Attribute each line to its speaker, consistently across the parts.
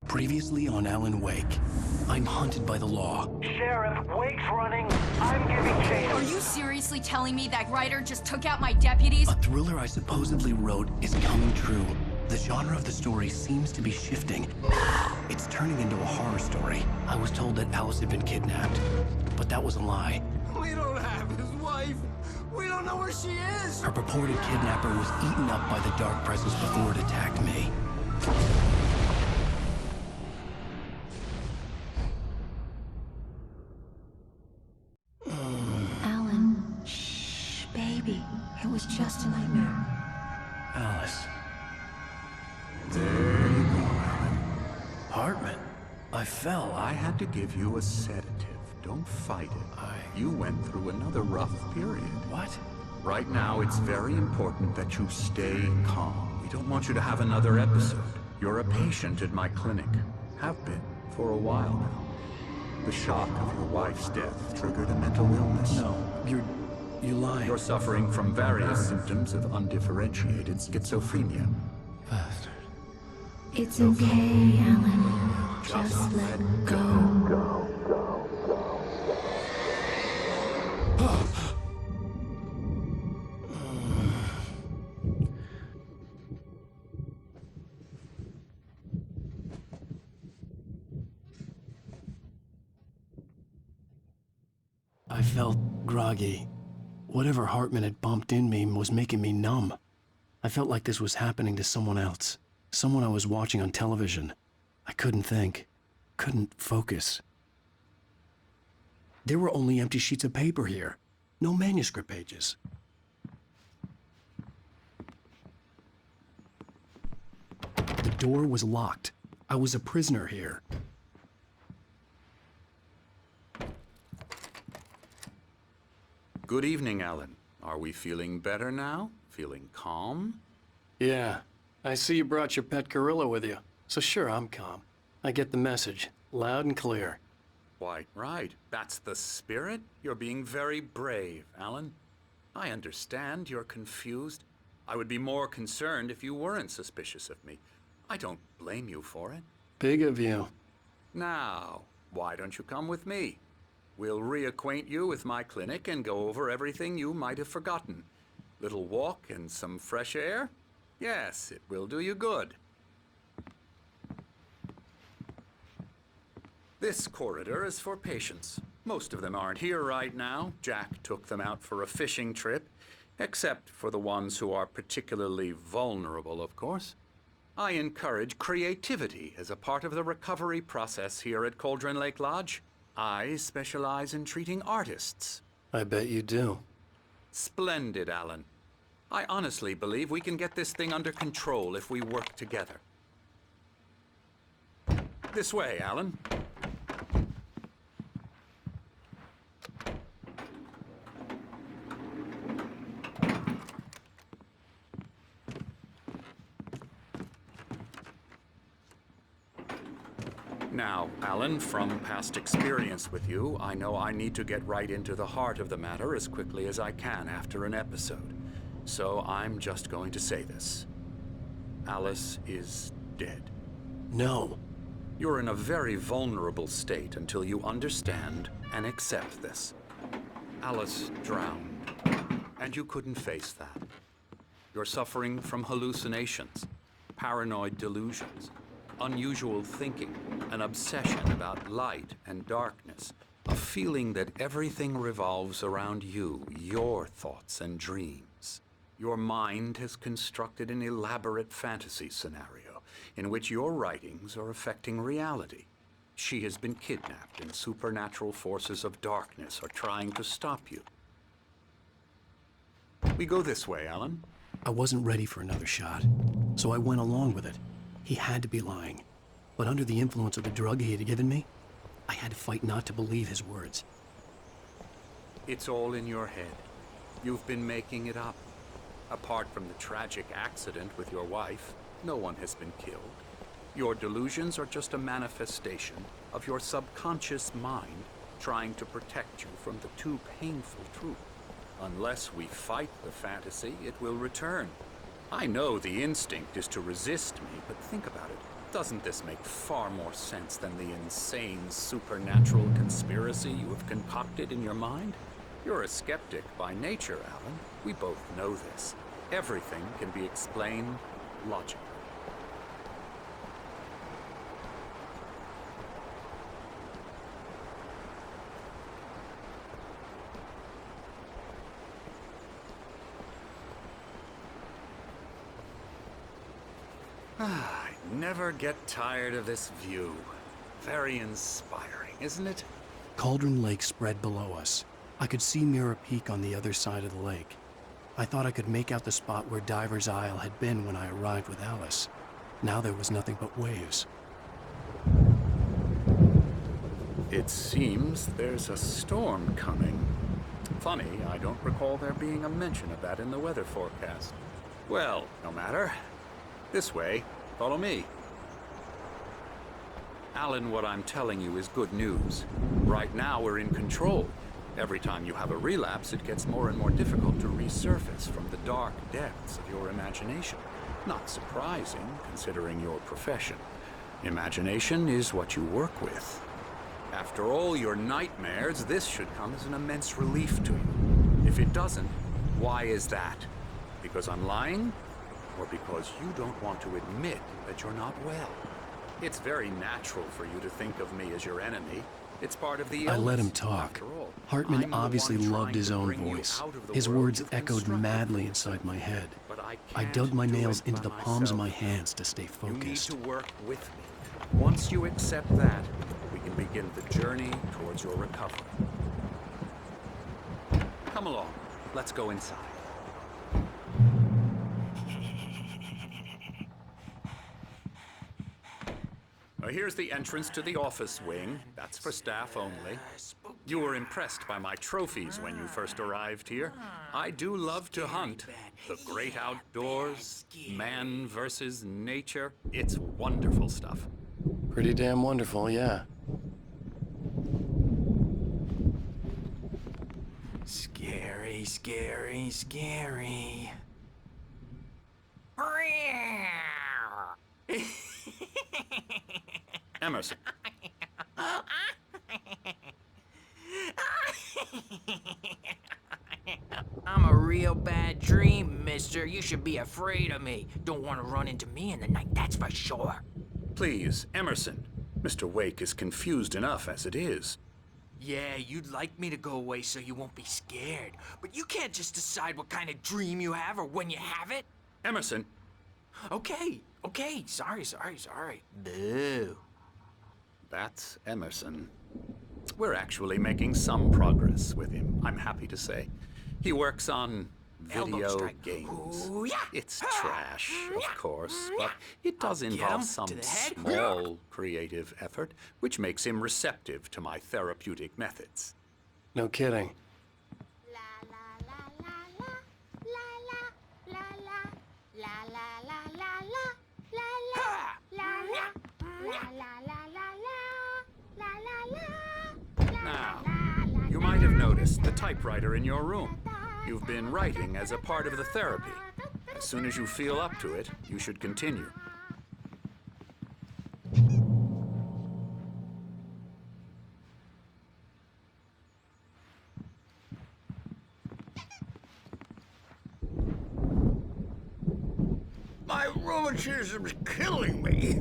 Speaker 1: Previously on Alan Wake, I'm hunted by the law.
Speaker 2: Sheriff, Wake's running. I'm giving chase.
Speaker 3: Are you seriously telling me that writer just took out my deputies?
Speaker 1: A thriller I supposedly wrote is coming true. The genre of the story seems to be shifting. It's turning into a horror story. I was told that Alice had been kidnapped, but that was a lie.
Speaker 4: We don't have his wife. We don't know where she is.
Speaker 1: Her purported kidnapper was eaten up by the dark presence before it attacked me.
Speaker 5: Alan, shh, baby. It was just a nightmare.
Speaker 1: Alice.
Speaker 4: There you go, Alan.
Speaker 1: Hartman. I fell.
Speaker 4: I had to give you a sedative. Don't fight it. You went through another rough period.
Speaker 1: What?
Speaker 4: Right now, it's very important that you stay calm. We don't want you to have another episode. You're a patient at my clinic. Have been for a while now. The shock of your wife's death triggered a mental illness.
Speaker 1: No, you're lying.
Speaker 4: You're suffering from various symptoms of undifferentiated schizophrenia.
Speaker 1: Bastard.
Speaker 5: It's okay, Alan. Just let go.
Speaker 1: I felt groggy. Whatever Hartman had bumped in me was making me numb. I felt like this was happening to someone else. Someone I was watching on television. I couldn't think. Couldn't focus. There were only empty sheets of paper here. No manuscript pages. The door was locked. I was a prisoner here.
Speaker 4: Good evening, Alan. Are we feeling better now? Feeling calm?
Speaker 1: Yeah. I see you brought your pet gorilla with you. So sure, I'm calm. I get the message. Loud and clear.
Speaker 4: Quite right. That's the spirit. You're being very brave, Alan. I understand you're confused. I would be more concerned if you weren't suspicious of me. I don't blame you for it.
Speaker 1: Big of you.
Speaker 4: Now, why don't you come with me? We'll reacquaint you with my clinic and go over everything you might have forgotten. Little walk and some fresh air? Yes, it will do you good. This corridor is for patients. Most of them aren't here right now. Jack took them out for a fishing trip, except for the ones who are particularly vulnerable, of course. I encourage creativity as a part of the recovery process here at Cauldron Lake Lodge. I specialize in treating artists.
Speaker 1: I bet you do.
Speaker 4: Splendid, Alan. I honestly believe we can get this thing under control if we work together. This way, Alan. Now, Alan, from past experience with you, I know I need to get right into the heart of the matter as quickly as I can after an episode. So I'm just going to say this. Alice is dead.
Speaker 1: No.
Speaker 4: You're in a very vulnerable state until you understand and accept this. Alice drowned, and you couldn't face that. You're suffering from hallucinations, paranoid delusions, unusual thinking, an obsession about light and darkness, a feeling that everything revolves around you, your thoughts and dreams. Your mind has constructed an elaborate fantasy scenario in which your writings are affecting reality. She has been kidnapped and supernatural forces of darkness are trying to stop you. We go this way, Alan.
Speaker 1: I wasn't ready for another shot, so I went along with it. He had to be lying. But under the influence of the drug he had given me, I had to fight not to believe his words.
Speaker 4: It's all in your head. You've been making it up. Apart from the tragic accident with your wife, no one has been killed. Your delusions are just a manifestation of your subconscious mind trying to protect you from the too painful truth. Unless we fight the fantasy, it will return. I know the instinct is to resist me, but think about it. Doesn't this make far more sense than the insane supernatural conspiracy you have concocted in your mind? You're a skeptic by nature, Alan. We both know this. Everything can be explained logically. I never get tired of this view. Very inspiring, isn't it?
Speaker 1: Cauldron Lake spread below us. I could see Mirror Peak on the other side of the lake. I thought I could make out the spot where Diver's Isle had been when I arrived with Alice. Now there was nothing but waves.
Speaker 4: It seems there's a storm coming. Funny, I don't recall there being a mention of that in the weather forecast. Well, no matter. This way. Follow me. Alan, what I'm telling you is good news. Right now, we're in control. Every time you have a relapse, it gets more and more difficult to resurface from the dark depths of your imagination. Not surprising, considering your profession. Imagination is what you work with. After all your nightmares, this should come as an immense relief to you. If it doesn't, why is that? Because I'm lying? Or because you don't want to admit that you're not well? It's very natural for you to think of me as your enemy. It's part of the illness.
Speaker 1: I let him talk. Hartman obviously loved his own voice. His words echoed madly inside my head. I dug my nails into the palms of my hands to stay focused.
Speaker 4: You need to work with me. Once you accept that, we can begin the journey towards your recovery. Come along. Let's go inside. Here's the entrance to the office wing. That's for staff only. You were impressed by my trophies when you first arrived here. I do love to hunt. The great outdoors, man versus nature. It's wonderful stuff.
Speaker 1: Pretty damn wonderful, yeah.
Speaker 6: Scary, scary, scary.
Speaker 4: Emerson.
Speaker 6: I'm a real bad dream, mister. You should be afraid of me. Don't want to run into me in the night, that's for sure.
Speaker 4: Please, Emerson. Mr. Wake is confused enough as it is.
Speaker 6: Yeah, you'd like me to go away so you won't be scared. But you can't just decide what kind of dream you have or when you have it.
Speaker 4: Emerson.
Speaker 6: Okay. Sorry. Boo.
Speaker 4: That's Emerson. We're actually making some progress with him, I'm happy to say. He works on video games.
Speaker 6: Ooh, yeah.
Speaker 4: It's trash, of course, but it does involve some small creative effort, which makes him receptive to my therapeutic methods.
Speaker 1: No kidding.
Speaker 4: Now, you might have noticed the typewriter in your room. You've been writing as a part of the therapy. As soon as you feel up to it, you should continue.
Speaker 7: My rheumatism's killing me.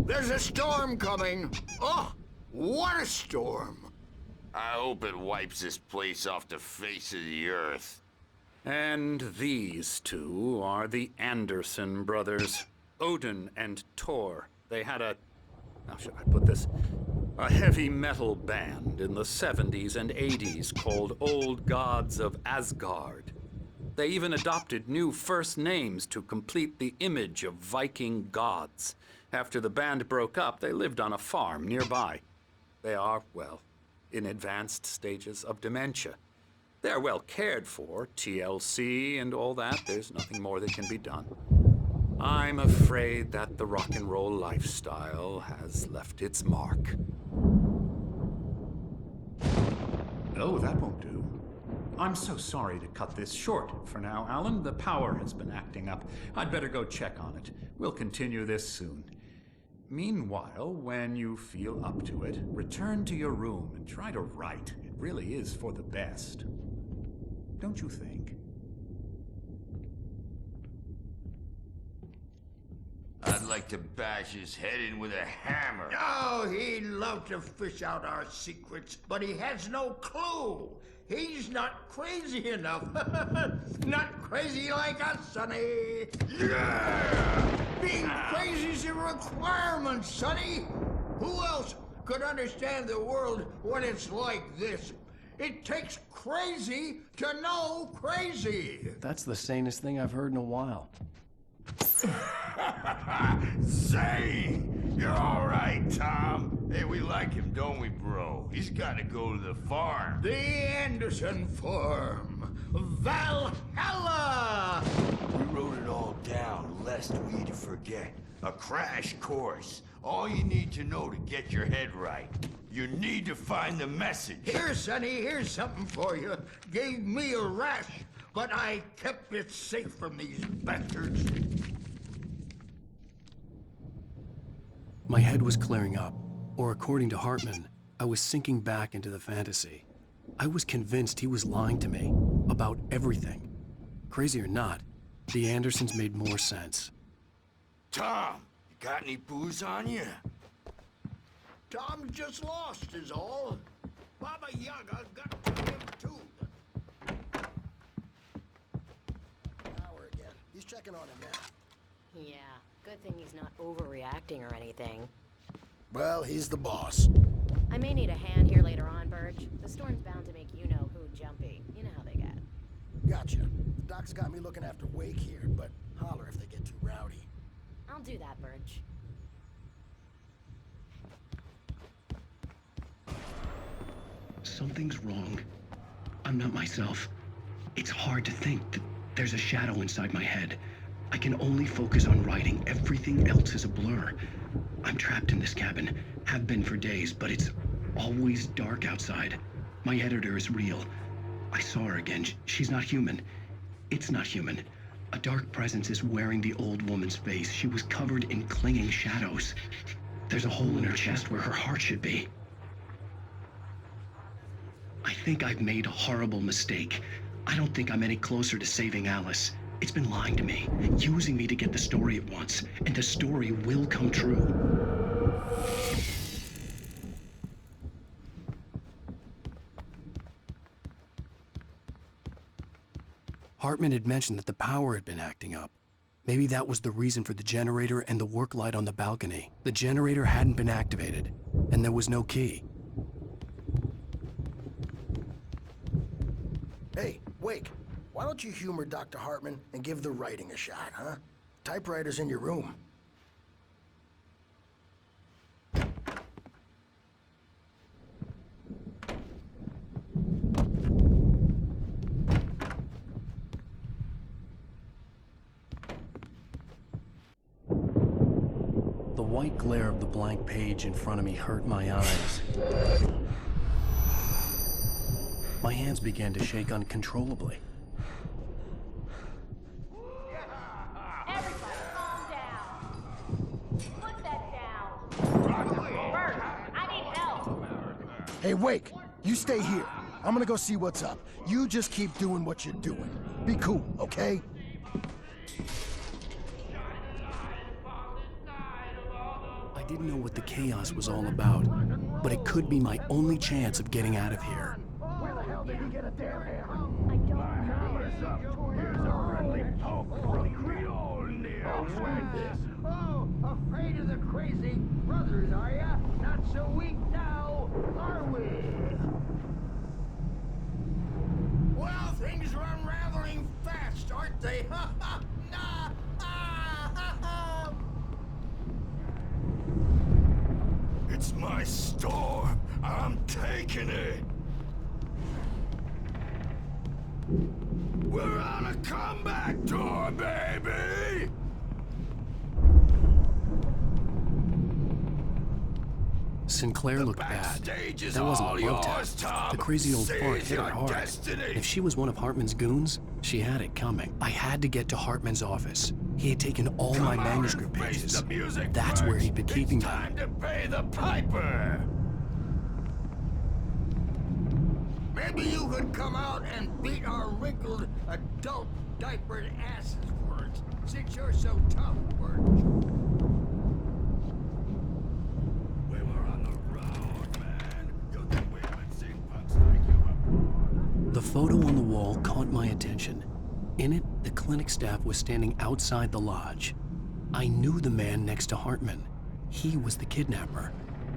Speaker 7: There's a storm coming. Oh, what a storm.
Speaker 8: I hope it wipes this place off the face of the earth.
Speaker 4: And these two are the Anderson brothers, Odin and Tor. They had a, how should I put this? A heavy metal band in the 70s and 80s called Old Gods of Asgard. They even adopted new first names to complete the image of Viking gods. After the band broke up, they lived on a farm nearby. They are, well, in advanced stages of dementia. They're well cared for, TLC and all that. There's nothing more that can be done. I'm afraid that the rock and roll lifestyle has left its mark.
Speaker 8: Oh, that won't do. I'm so sorry to cut this short for now, Alan. The power has been acting up. I'd better go check on it. We'll continue this soon. Meanwhile, when you feel up to it, return to your room and try to write. It really is for the best. Don't you think?
Speaker 9: I'd like to bash his head in with a hammer.
Speaker 7: Oh, he'd love to fish out our secrets, but he has no clue. He's not crazy enough. Not crazy like us, Sonny.
Speaker 9: Yeah!
Speaker 7: Being crazy's a requirement, Sonny. Who else could understand the world when it's like this? It takes crazy to know crazy.
Speaker 1: That's the sanest thing I've heard in a while.
Speaker 9: Say, you're all right, Tom. Hey, we like him, don't we, bro? He's got to go to the farm.
Speaker 7: The Anderson farm. Valhalla!
Speaker 9: We wrote it all down, lest we forget. A crash course. All you need to know to get your head right. You need to find the message.
Speaker 7: Here, Sonny, here's something for you. Gave me a rash, but I kept it safe from these bastards.
Speaker 1: My head was clearing up, or according to Hartman, I was sinking back into the fantasy. I was convinced he was lying to me about everything. Crazy or not, the Andersons made more sense.
Speaker 9: Tom, you got any booze on you?
Speaker 7: Tom just lost is all. Baba Yaga got to him too.
Speaker 10: Power again. He's checking on him now.
Speaker 5: Yeah, good thing he's not overreacting or anything.
Speaker 10: Well, he's the boss.
Speaker 5: I may need a hand here later on, Birch. The storm's bound to make you-know-who jumpy. You know how they get.
Speaker 10: Gotcha. The doc's got me looking after Wake here, but holler if they get too rowdy.
Speaker 5: I'll do that, Birch.
Speaker 1: Something's wrong. I'm not myself. It's hard to think that there's a shadow inside my head. I can only focus on writing. Everything else is a blur. I'm trapped in this cabin. Have been for days, but it's always dark outside. My editor is real. I saw her again. She's not human. It's not human. A dark presence is wearing the old woman's face. She was covered in clinging shadows. There's a hole in her chest where her heart should be. I think I've made a horrible mistake. I don't think I'm any closer to saving Alice. It's been lying to me, using me to get the story it wants, and the story will come true. Hartman had mentioned that the power had been acting up. Maybe that was the reason for the generator and the work light on the balcony. The generator hadn't been activated, and there was no key.
Speaker 10: Hey, Wake, why don't you humor Dr. Hartman and give the writing a shot, huh? Typewriter's in your room.
Speaker 1: The white glare of the blank page in front of me hurt my eyes. My hands began to shake uncontrollably.
Speaker 3: Everybody, calm down. Put that down. Bert, I need help.
Speaker 10: Hey, Wake, you stay here. I'm gonna go see what's up. You just keep doing what you're doing. Be cool, okay?
Speaker 1: I didn't know what the chaos was all about, but it could be my only chance of getting out of here.
Speaker 10: Where the hell did he get a damn hammer?
Speaker 5: I don't know.
Speaker 7: us up. Here's a friendly poke from Creole near. Oh, afraid of the crazy brothers, are ya? Not so weak now, are we? Well, things are unraveling fast, aren't they? Ha ha! Nah! Ah, ha, ha. It's my storm. I'm taking it. We're on a comeback tour, baby!
Speaker 1: Sinclair looked bad. That wasn't a love tap. The crazy old fart hit her hard. If she was one of Hartman's goons, she had it coming. I had to get to Hartman's office. He had taken all my manuscript pages. That's where he'd been keeping them.
Speaker 7: Time to pay the piper! Maybe you could come out and beat our wrinkled, adult, diapered asses for us, since you're so tough, Birch. We were on the road, man. You think we haven't seen punks like you before?
Speaker 1: The photo on the wall caught my attention. In it, the clinic staff was standing outside the lodge. I knew the man next to Hartman. He was the kidnapper.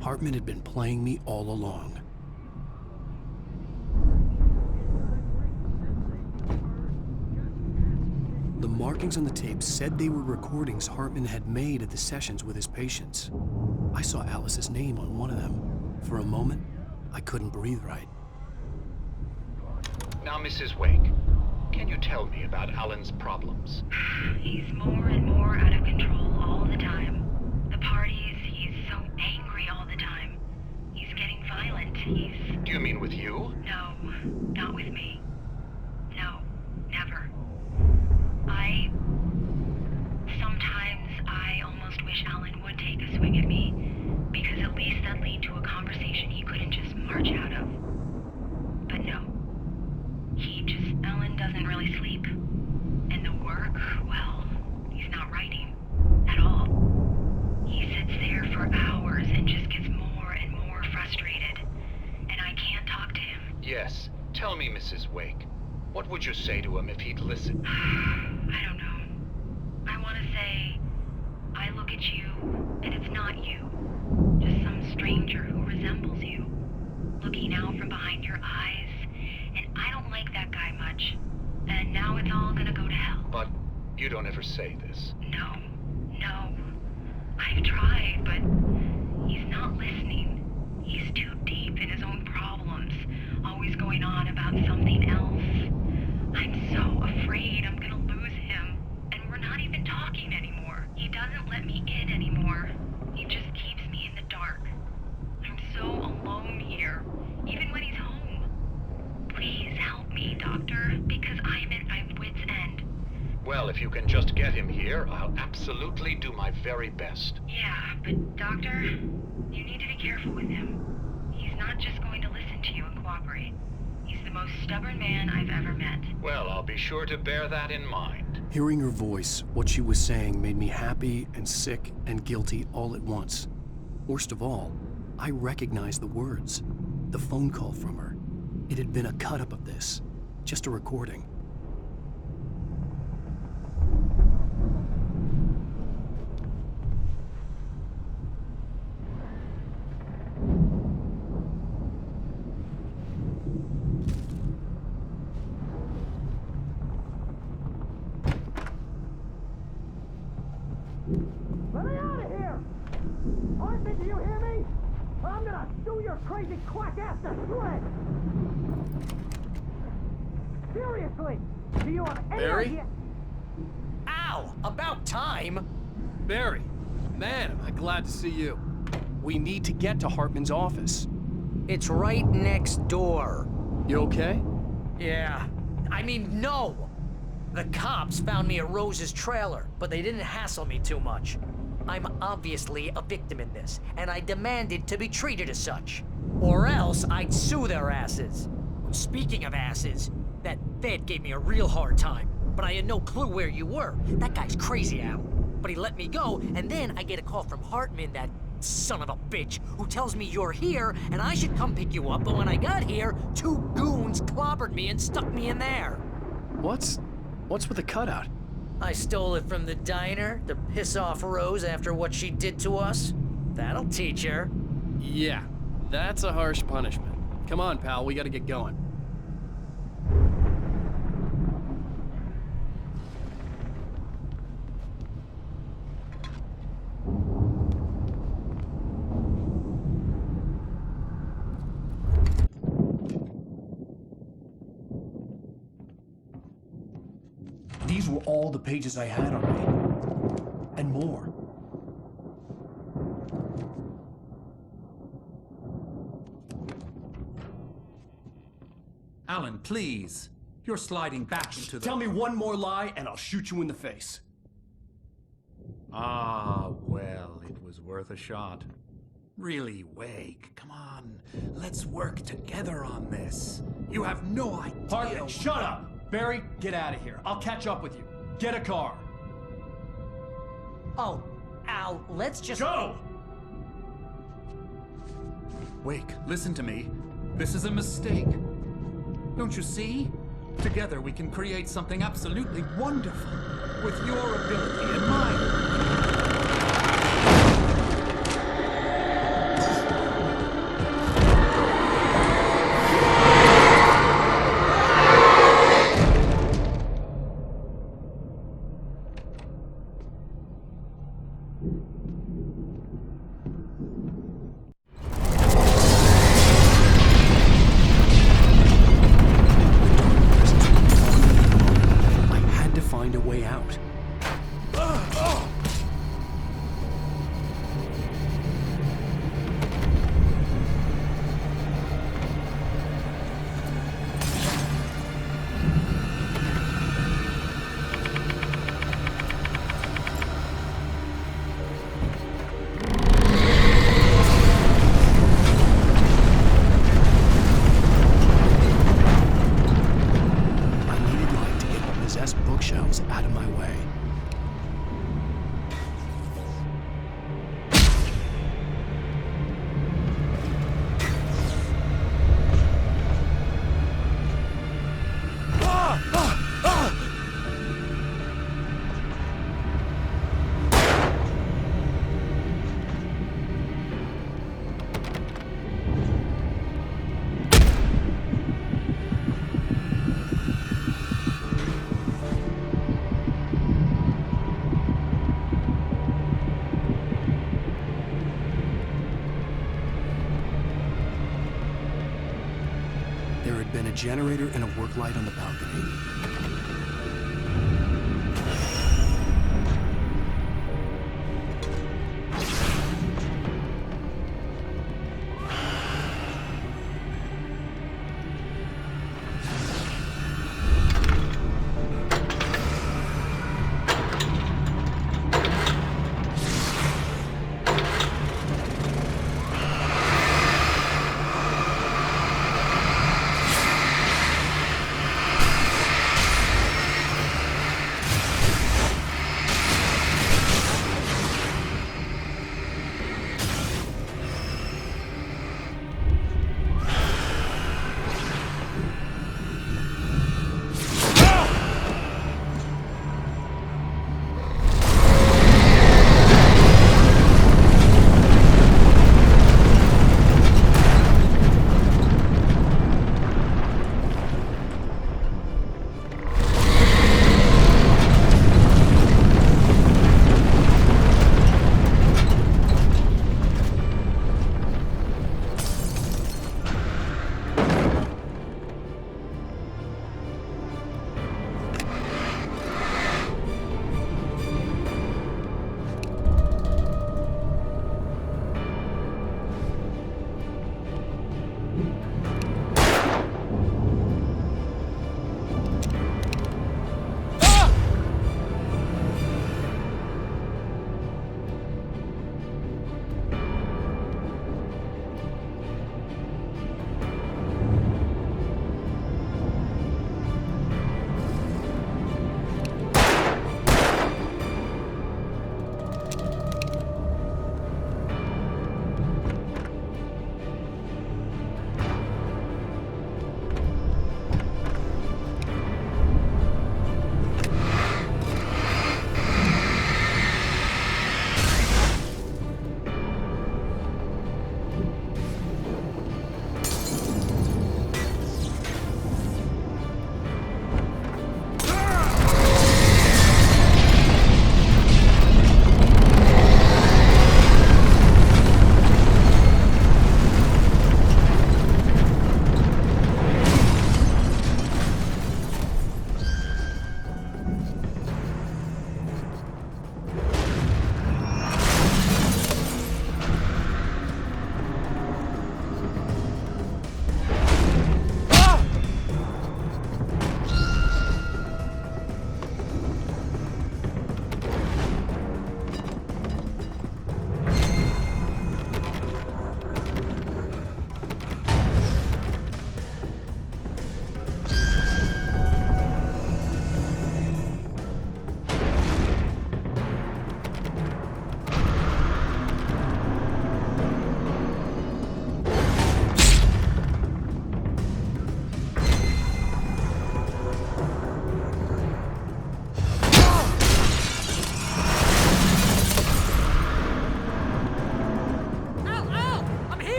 Speaker 1: Hartman had been playing me all along. The markings on the tape said they were recordings Hartman had made at the sessions with his patients. I saw Alice's name on one of them. For a moment, I couldn't breathe right.
Speaker 11: Now, Mrs. Wake, can you tell me about Alan's problems?
Speaker 12: He's more and more out of control all the time. The parties, he's so angry all the time. He's getting violent.
Speaker 11: Do you mean with you?
Speaker 12: No, not with me. No, never. Sometimes I almost wish Alan would take a swing at me, because at least that'd lead to a conversation he couldn't just march out of. But no. Alan doesn't really sleep. And the work, well, he's not writing at all. He sits there for hours and just gets more and more frustrated. And I can't talk to him.
Speaker 11: Yes. Tell me, Mrs. Wake. What would you say to him if he'd listen?
Speaker 12: I don't know. I want to say, I look at you, and it's not you. Just some stranger who resembles you. Looking out from behind your eyes, and I don't like that guy much. And now it's all gonna go to hell.
Speaker 11: But you don't ever say this.
Speaker 12: No. I've tried, but he's not listening. He's too deep in his own problems, always going on about something else. I'm so afraid I'm gonna lose him, and we're not even talking anymore. He doesn't let me in anymore. He just keeps me in the dark. I'm so alone here, even when he's home. Please help me, Doctor, because I'm at my wit's end.
Speaker 11: Well, if you can just get him here, I'll absolutely do my very best.
Speaker 12: Yeah, but Doctor, you need to be careful with him. He's not just going to listen to you and cooperate. He's the most stubborn man I've ever met.
Speaker 11: Well, I'll be sure to bear that in mind.
Speaker 1: Hearing her voice, what she was saying made me happy and sick and guilty all at once. Worst of all, I recognized the words. The phone call from her. It had been a cut-up of this. Just a recording.
Speaker 2: Let me out of here! Arthur, do you hear me? I'm gonna chew your crazy quack ass to shreds! Seriously, do you have any
Speaker 13: Barry?
Speaker 2: idea?
Speaker 13: Ow! About time! Barry, man, am I glad to see you.
Speaker 1: We need to get to Hartman's office.
Speaker 14: It's right next door.
Speaker 1: You okay?
Speaker 14: Yeah. I mean, no! The cops found me at Rose's trailer, but they didn't hassle me too much. I'm obviously a victim in this, and I demanded to be treated as such. Or else I'd sue their asses. Speaking of asses, that Fed gave me a real hard time, but I had no clue where you were. That guy's crazy, Al. But he let me go, and then I get a call from Hartman, that son of a bitch, who tells me you're here, and I should come pick you up, but when I got here, 2 goons clobbered me and stuck me in there.
Speaker 1: What's with the cutout?
Speaker 14: I stole it from the diner to piss off Rose after what she did to us. That'll teach her.
Speaker 13: Yeah, that's a harsh punishment. Come on, pal, we gotta get going.
Speaker 1: These were all the pages I had on me. And more.
Speaker 8: Alan, please. You're sliding back into the...
Speaker 1: Tell me one more lie and I'll shoot you in the face.
Speaker 8: Ah, well, it was worth a shot. Really, Wake, come on. Let's work together on this. You have no idea...
Speaker 1: Hartman, shut up! Barry, get out of here. I'll catch up with you. Get a car.
Speaker 14: Oh, Al, let's just...
Speaker 1: Go!
Speaker 8: Wake, listen to me. This is a mistake. Don't you see? Together we can create something absolutely wonderful. With your ability and mine.
Speaker 1: Out of my way. There had been a generator and a work light on the balcony.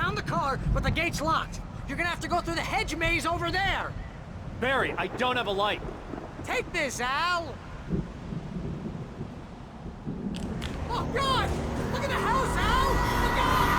Speaker 14: found the car, but the gate's locked. You're gonna have to go through the hedge maze over there.
Speaker 13: Barry, I don't have a light.
Speaker 14: Take this, Al. Oh, God! Look at the house, Al! Look out!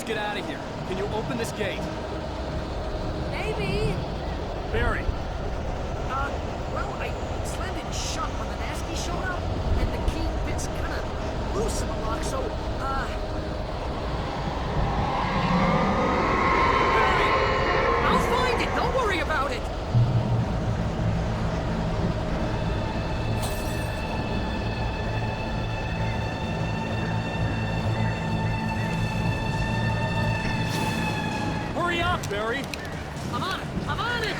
Speaker 13: Let's get out of here. Can you open this gate?
Speaker 14: Maybe.
Speaker 13: Barry.
Speaker 14: Well, I slammed it shut when the Nasty showed up, and the key fits kind of loose in the lock, so, Barry! I'll find it! Don't worry about it!
Speaker 13: Hurry up, Barry!
Speaker 14: I'm on it! I'm on it!